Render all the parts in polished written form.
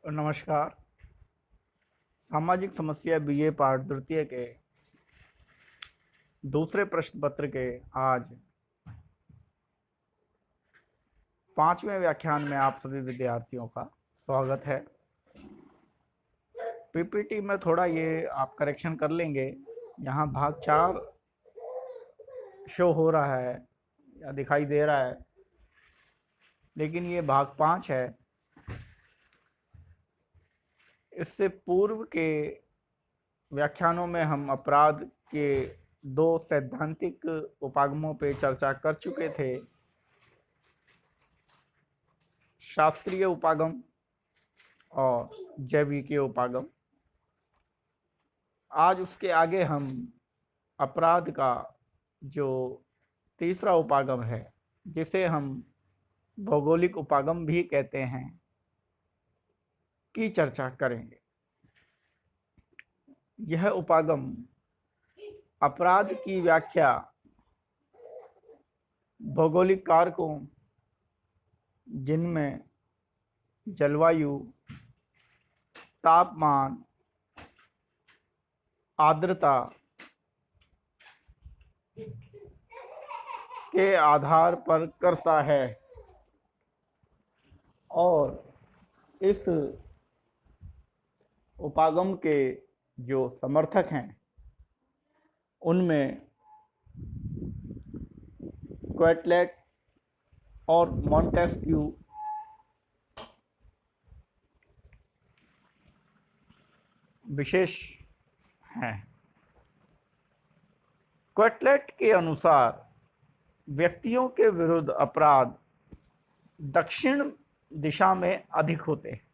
नमस्कार। सामाजिक समस्या बीए पाठ द्वितीय के दूसरे प्रश्न पत्र के आज 5वें व्याख्यान में आप सभी विद्यार्थियों का स्वागत है। पीपीटी में थोड़ा ये आप करेक्शन कर लेंगे। यहाँ भाग 4 शो हो रहा है या दिखाई दे रहा है, लेकिन ये भाग 5 है। इससे पूर्व के व्याख्यानों में हम अपराध के 2 सैद्धांतिक उपागमों पे चर्चा कर चुके थे, शास्त्रीय उपागम और जैविकीय उपागम। आज उसके आगे हम अपराध का जो तीसरा उपागम है, जिसे हम भौगोलिक उपागम भी कहते हैं, की चर्चा करेंगे। यह उपागम अपराध की व्याख्या भौगोलिक कारकों, जिनमें जलवायु, तापमान, आर्द्रता के आधार पर करता है, और इस उपागम के जो समर्थक हैं उनमें क्वेटलेट और मॉन्टेस्क्यू विशेष हैं। क्वेटलेट के अनुसार व्यक्तियों के विरुद्ध अपराध दक्षिण दिशा में अधिक होते हैं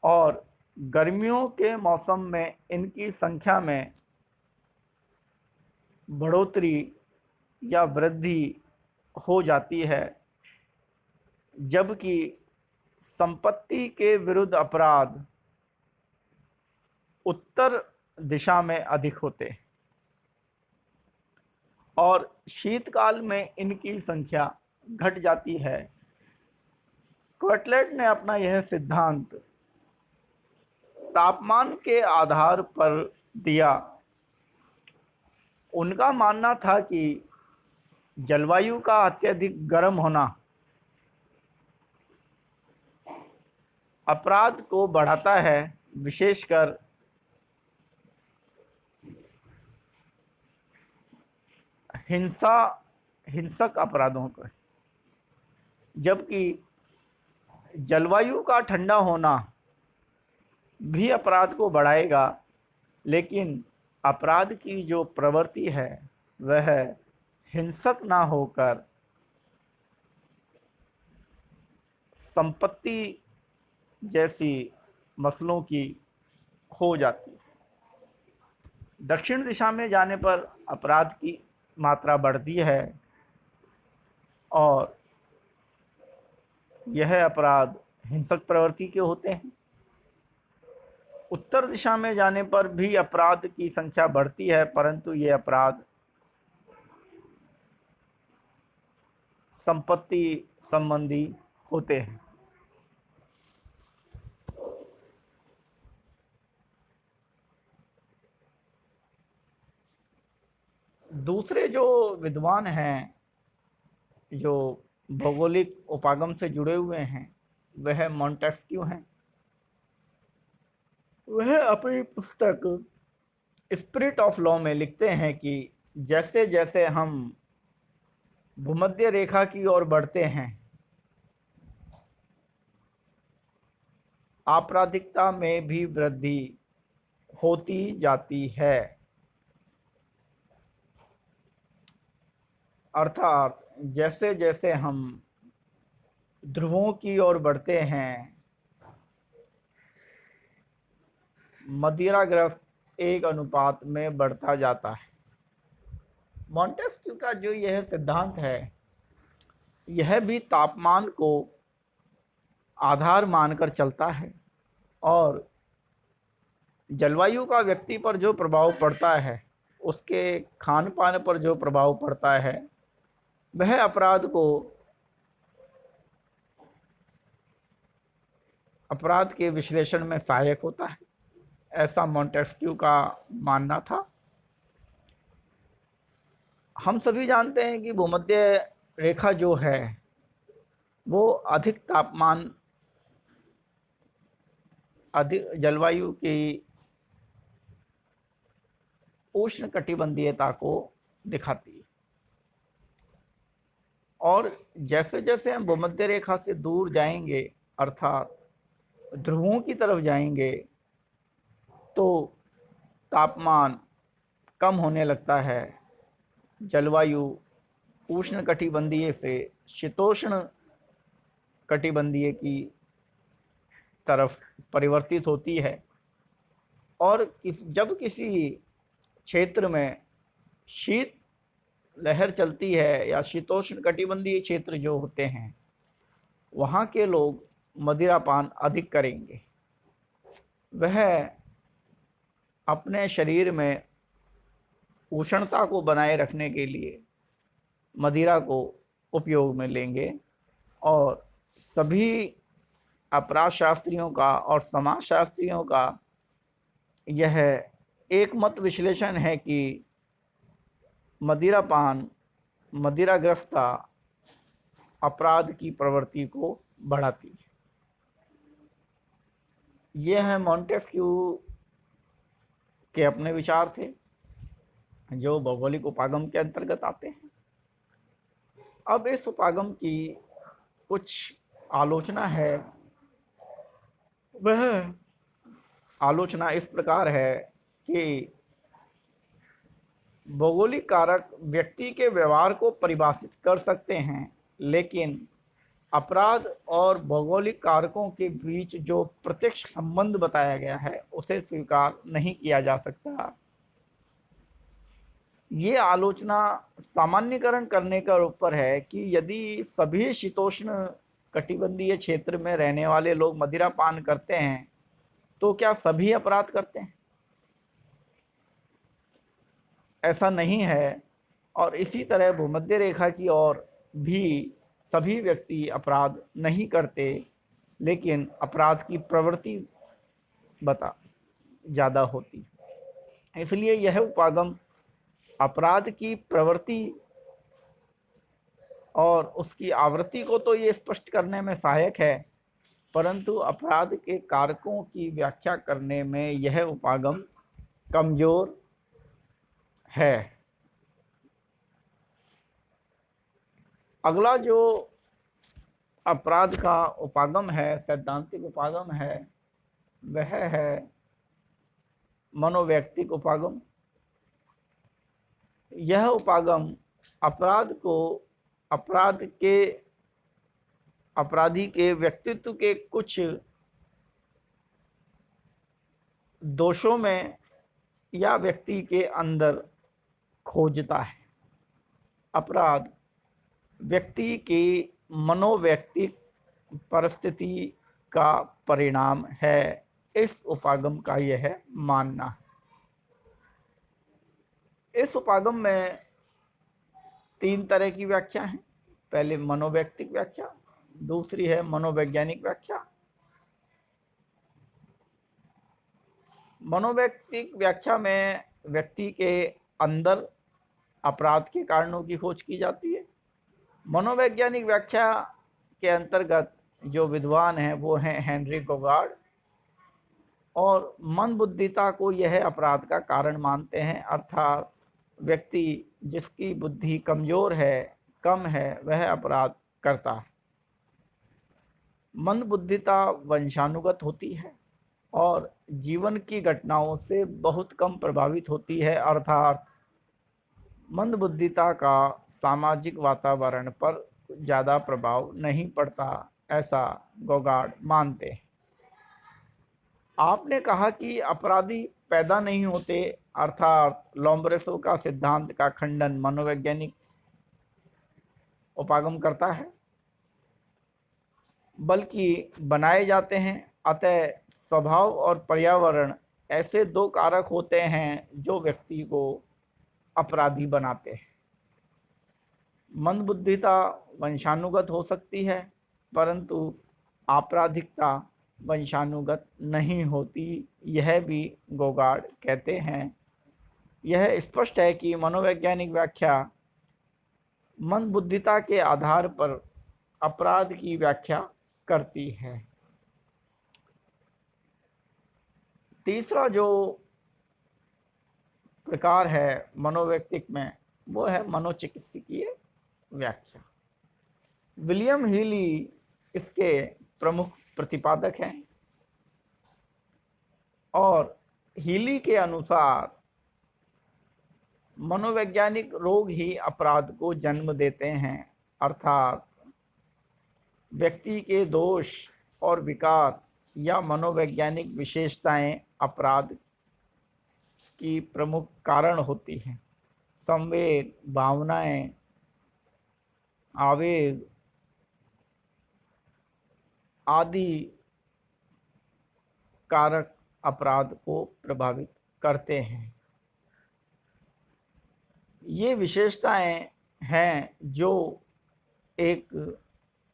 और गर्मियों के मौसम में इनकी संख्या में बढ़ोतरी या वृद्धि हो जाती है, जबकि संपत्ति के विरुद्ध अपराध उत्तर दिशा में अधिक होते हैं और शीतकाल में इनकी संख्या घट जाती है। क्वेटलेट ने अपना यह सिद्धांत तापमान के आधार पर दिया। उनका मानना था कि जलवायु का अत्यधिक गर्म होना अपराध को बढ़ाता है, विशेषकर हिंसक अपराधों को, जबकि जलवायु का ठंडा होना भी अपराध को बढ़ाएगा, लेकिन अपराध की जो प्रवृत्ति है वह हिंसक ना होकर संपत्ति जैसी मसलों की हो जाती है। दक्षिण दिशा में जाने पर अपराध की मात्रा बढ़ती है और यह अपराध हिंसक प्रवृत्ति के होते हैं। उत्तर दिशा में जाने पर भी अपराध की संख्या बढ़ती है, परंतु ये अपराध संपत्ति संबंधी होते हैं। दूसरे जो विद्वान हैं जो भौगोलिक उपागम से जुड़े हुए हैं, वह मॉन्टेस्क्यू हैं। वह अपनी पुस्तक स्पिरिट ऑफ लॉ में लिखते हैं कि जैसे जैसे हम भूमध्य रेखा की ओर बढ़ते हैं, आपराधिकता में भी वृद्धि होती जाती है। अर्थात जैसे जैसे हम ध्रुवों की ओर बढ़ते हैं, मदिराग्रस्त 1 अनुपात में बढ़ता जाता है। मॉन्टेस्क्यू का जो यह सिद्धांत है, यह भी तापमान को आधार मानकर चलता है और जलवायु का व्यक्ति पर जो प्रभाव पड़ता है, उसके खान पान पर जो प्रभाव पड़ता है, वह अपराध को अपराध के विश्लेषण में सहायक होता है, ऐसा मॉन्टेस्क्यू का मानना था। हम सभी जानते हैं कि भूमध्य रेखा जो है वो अधिक तापमान, अधिक जलवायु की उष्ण कटिबंधीयता को दिखाती है। और जैसे जैसे हम भूमध्य रेखा से दूर जाएंगे, अर्थात ध्रुवों की तरफ जाएंगे, तो तापमान कम होने लगता है। जलवायु उष्ण कटिबंधीय से शीतोष्ण कटिबंधीय की तरफ परिवर्तित होती है। और जब किसी क्षेत्र में शीत लहर चलती है या शीतोष्ण कटिबंधीय क्षेत्र जो होते हैं, वहाँ के लोग मदिरापान अधिक करेंगे। वह अपने शरीर में उष्णता को बनाए रखने के लिए मदिरा को उपयोग में लेंगे। और सभी अपराध शास्त्रियों का और समाज शास्त्रियों का यह एक मत विश्लेषण है कि मदिरापान, मदिराग्रस्तता अपराध की प्रवृत्ति को बढ़ाती है। यह है मॉन्टेस्क्यू के अपने विचार थे जो भौगोलिक उपागम के अंतर्गत आते हैं। अब इस उपागम की कुछ आलोचना है। वह आलोचना इस प्रकार है कि भौगोलिक कारक व्यक्ति के व्यवहार को परिभाषित कर सकते हैं, लेकिन अपराध और भौगोलिक कारकों के बीच जो प्रत्यक्ष संबंध बताया गया है उसे स्वीकार नहीं किया जा सकता। ये आलोचना सामान्यकरण करने का ऊपर है कि यदि सभी शीतोष्ण कटिबंधीय क्षेत्र में रहने वाले लोग मदिरा पान करते हैं तो क्या सभी अपराध करते हैं? ऐसा नहीं है। और इसी तरह भूमध्य रेखा की ओर भी सभी व्यक्ति अपराध नहीं करते, लेकिन अपराध की प्रवृत्ति ज़्यादा होती। इसलिए यह उपागम अपराध की प्रवृत्ति और उसकी आवृत्ति को तो ये स्पष्ट करने में सहायक है, परंतु अपराध के कारकों की व्याख्या करने में यह उपागम कमजोर है। अगला जो अपराध का उपागम है, सैद्धांतिक उपागम है, वह है मनोवैयक्तिक उपागम। यह उपागम अपराध को अपराधी के व्यक्तित्व के कुछ दोषों में या व्यक्ति के अंदर खोजता है। अपराध व्यक्ति की मनोवैयक्तिक परिस्थिति का परिणाम है, इस उपागम का यह मानना है। इस उपागम में 3 तरह की व्याख्या है। पहले मनोवैयक्तिक व्याख्या, दूसरी है मनोवैज्ञानिक व्याख्या। मनोवैयक्तिक व्याख्या में व्यक्ति के अंदर अपराध के कारणों की खोज की जाती है। मनोवैज्ञानिक व्याख्या के अंतर्गत जो विद्वान हैं वो हैं हेनरी गोगार्ड, और मंदबुद्धिता को यह अपराध का कारण मानते हैं। अर्थात व्यक्ति जिसकी बुद्धि कमजोर है, कम है, वह अपराध करता है। मंदबुद्धिता वंशानुगत होती है और जीवन की घटनाओं से बहुत कम प्रभावित होती है। अर्थात मंदबुद्धिता का सामाजिक वातावरण पर ज़्यादा प्रभाव नहीं पड़ता, ऐसा गोगार्ड मानते हैं। आपने कहा कि अपराधी पैदा नहीं होते, अर्थात लोम्ब्रेसो का सिद्धांत का खंडन मनोवैज्ञानिक उपागम करता है, बल्कि बनाए जाते हैं। अतः स्वभाव और पर्यावरण ऐसे 2 कारक होते हैं जो व्यक्ति को अपराधी बनाते हैं। मंदबुद्धिता वंशानुगत हो सकती है, परंतु आपराधिकता वंशानुगत नहीं होती, यह भी गोगार्ड कहते हैं। यह स्पष्ट है कि मनोवैज्ञानिक व्याख्या मन बुद्धिता के आधार पर अपराध की व्याख्या करती है। तीसरा जो प्रकार है मनोवैज्ञानिक में, वो है मनोचिकित्सकीय व्याख्या। विलियम हीली इसके प्रमुख प्रतिपादक हैं और हीली के अनुसार मनोवैज्ञानिक रोग ही अपराध को जन्म देते हैं, अर्थात व्यक्ति के दोष और विकार या मनोवैज्ञानिक विशेषताएं अपराध की प्रमुख कारण होती हैं। संवेग, भावनाएं, आवेग आदि कारक अपराध को प्रभावित करते हैं। ये विशेषताएं हैं जो एक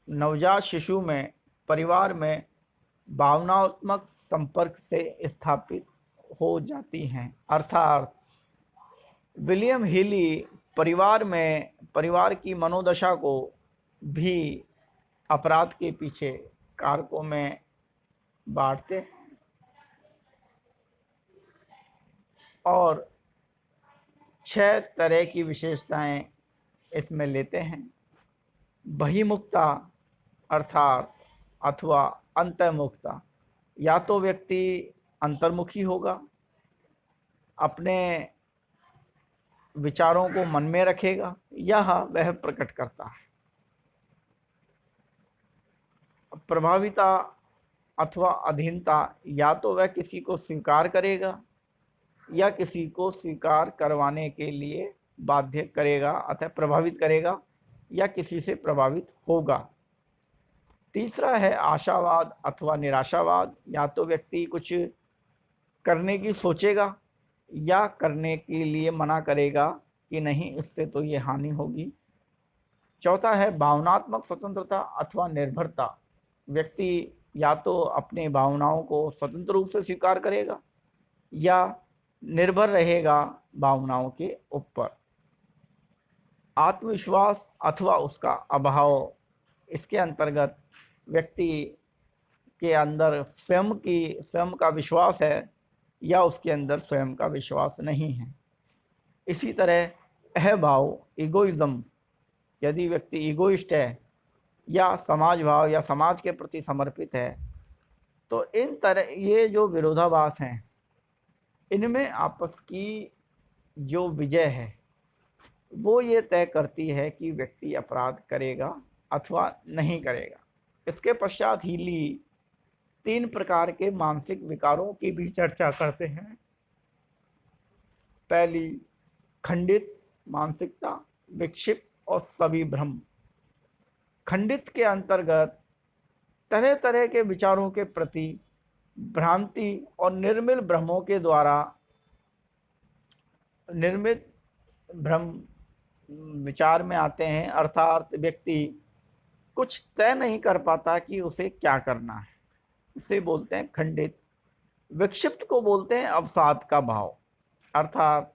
नवजात शिशु में परिवार में भावनात्मक संपर्क से स्थापित हो जाती हैं। अर्थात विलियम हीली परिवार की मनोदशा को भी अपराध के पीछे कारकों में बांटते हैं और 6 तरह की विशेषताएं इसमें लेते हैं। बहिमुखता अर्थात अथवा अंतर्मुखता, या तो व्यक्ति अंतर्मुखी होगा, अपने विचारों को मन में रखेगा या वह प्रकट करता है। प्रभाविता अथवा अधीनता, या तो वह किसी को स्वीकार करेगा या किसी को स्वीकार करवाने के लिए बाध्य करेगा अतः प्रभावित करेगा या किसी से प्रभावित होगा। तीसरा है आशावाद अथवा निराशावाद, या तो व्यक्ति कुछ करने की सोचेगा या करने के लिए मना करेगा कि नहीं, इससे तो ये हानि होगी। चौथा है भावनात्मक स्वतंत्रता अथवा निर्भरता, व्यक्ति या तो अपनी भावनाओं को स्वतंत्र रूप से स्वीकार करेगा या निर्भर रहेगा भावनाओं के ऊपर। आत्मविश्वास अथवा उसका अभाव, इसके अंतर्गत व्यक्ति के अंदर स्वयं का विश्वास है या उसके अंदर स्वयं का विश्वास नहीं है। इसी तरह अहभाव, इगोइज्म, यदि व्यक्ति इगोइस्ट है या समाज भाव या समाज के प्रति समर्पित है, तो इन तरह ये जो विरोधाभास हैं, इनमें आपस की जो विजय है वो ये तय करती है कि व्यक्ति अपराध करेगा अथवा नहीं करेगा। इसके पश्चात हीली 3 प्रकार के मानसिक विकारों की भी चर्चा करते हैं। पहली खंडित मानसिकता, विक्षिप्त और सविभ्रम। खंडित के अंतर्गत तरह तरह के विचारों के प्रति भ्रांति और निर्मिल भ्रमों के द्वारा निर्मित भ्रम विचार में आते हैं, अर्थात व्यक्ति कुछ तय नहीं कर पाता कि उसे क्या करना है, इसे बोलते हैं खंडित। विक्षिप्त को बोलते हैं अवसाद का भाव, अर्थात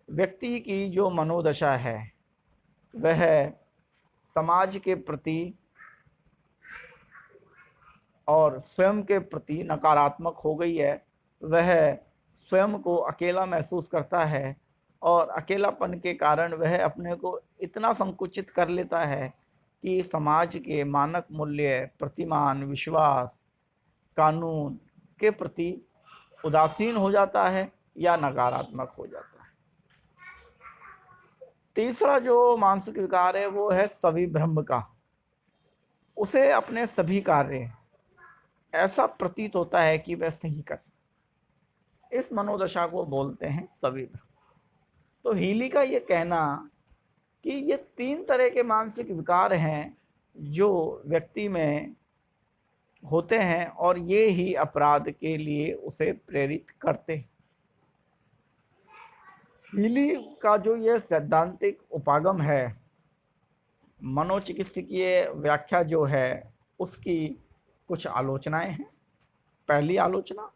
व्यक्ति की जो मनोदशा है वह समाज के प्रति और स्वयं के प्रति नकारात्मक हो गई है। वह स्वयं को अकेला महसूस करता है और अकेलापन के कारण वह अपने को इतना संकुचित कर लेता है कि समाज के मानक मूल्य, प्रतिमान, विश्वास, कानून के प्रति उदासीन हो जाता है या नकारात्मक हो जाता है। तीसरा जो मानसिक विकार है वो है सविभ्रम का। उसे अपने सभी कार्य ऐसा प्रतीत होता है कि वह सही कर, इस मनोदशा को बोलते हैं सविभ्रम। तो हीली का ये कहना कि ये 3 तरह के मानसिक विकार हैं जो व्यक्ति में होते हैं और ये ही अपराध के लिए उसे प्रेरित करते हैं। हीली का जो ये सैद्धांतिक उपागम है, मनोचिकित्सकीय व्याख्या जो है, उसकी कुछ आलोचनाएं हैं। पहली आलोचना,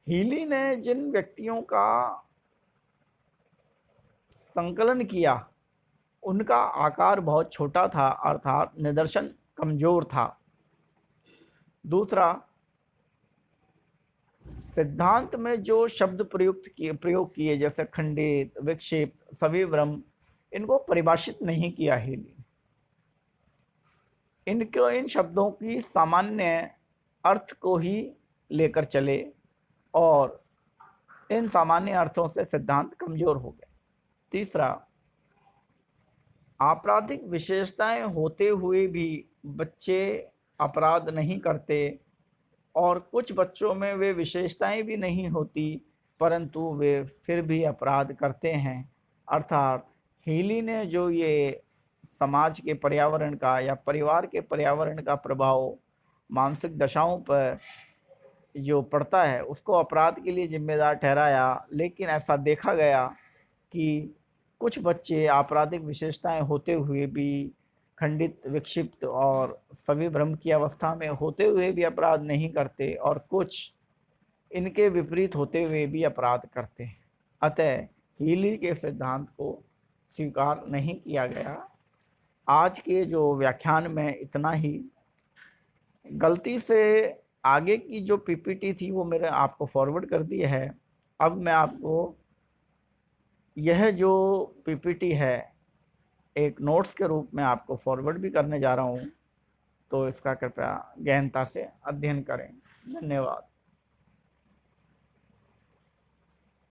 हीली ने जिन व्यक्तियों का संकलन किया उनका आकार बहुत छोटा था, अर्थात निदर्शन कमजोर था। दूसरा, सिद्धांत में जो शब्द प्रयोग किए जैसे खंडित, विक्षिप्त, सविवरम, इनको परिभाषित नहीं किया हीली। इन शब्दों की सामान्य अर्थ को ही लेकर चले और इन सामान्य अर्थों से सिद्धांत कमजोर हो गए। तीसरा, आपराधिक विशेषताएं होते हुए भी बच्चे अपराध नहीं करते और कुछ बच्चों में वे विशेषताएं भी नहीं होती परंतु वे फिर भी अपराध करते हैं। अर्थात हीली ने जो ये समाज के पर्यावरण का या परिवार के पर्यावरण का प्रभाव मानसिक दशाओं पर जो पड़ता है उसको अपराध के लिए जिम्मेदार ठहराया, लेकिन ऐसा देखा गया कि कुछ बच्चे आपराधिक विशेषताएं होते हुए भी खंडित, विक्षिप्त और सविभ्रम की अवस्था में होते हुए भी अपराध नहीं करते और कुछ इनके विपरीत होते हुए भी अपराध करते हैं। अतः हीली के सिद्धांत को स्वीकार नहीं किया गया। आज के जो व्याख्यान में इतना ही। गलती से आगे की जो पीपीटी थी वो मेरे आपको फॉरवर्ड कर दी है। अब मैं आपको यह जो पीपीटी है एक नोट्स के रूप में आपको फॉरवर्ड भी करने जा रहा हूँ, तो इसका कृपया गहनता से अध्ययन करें। धन्यवाद।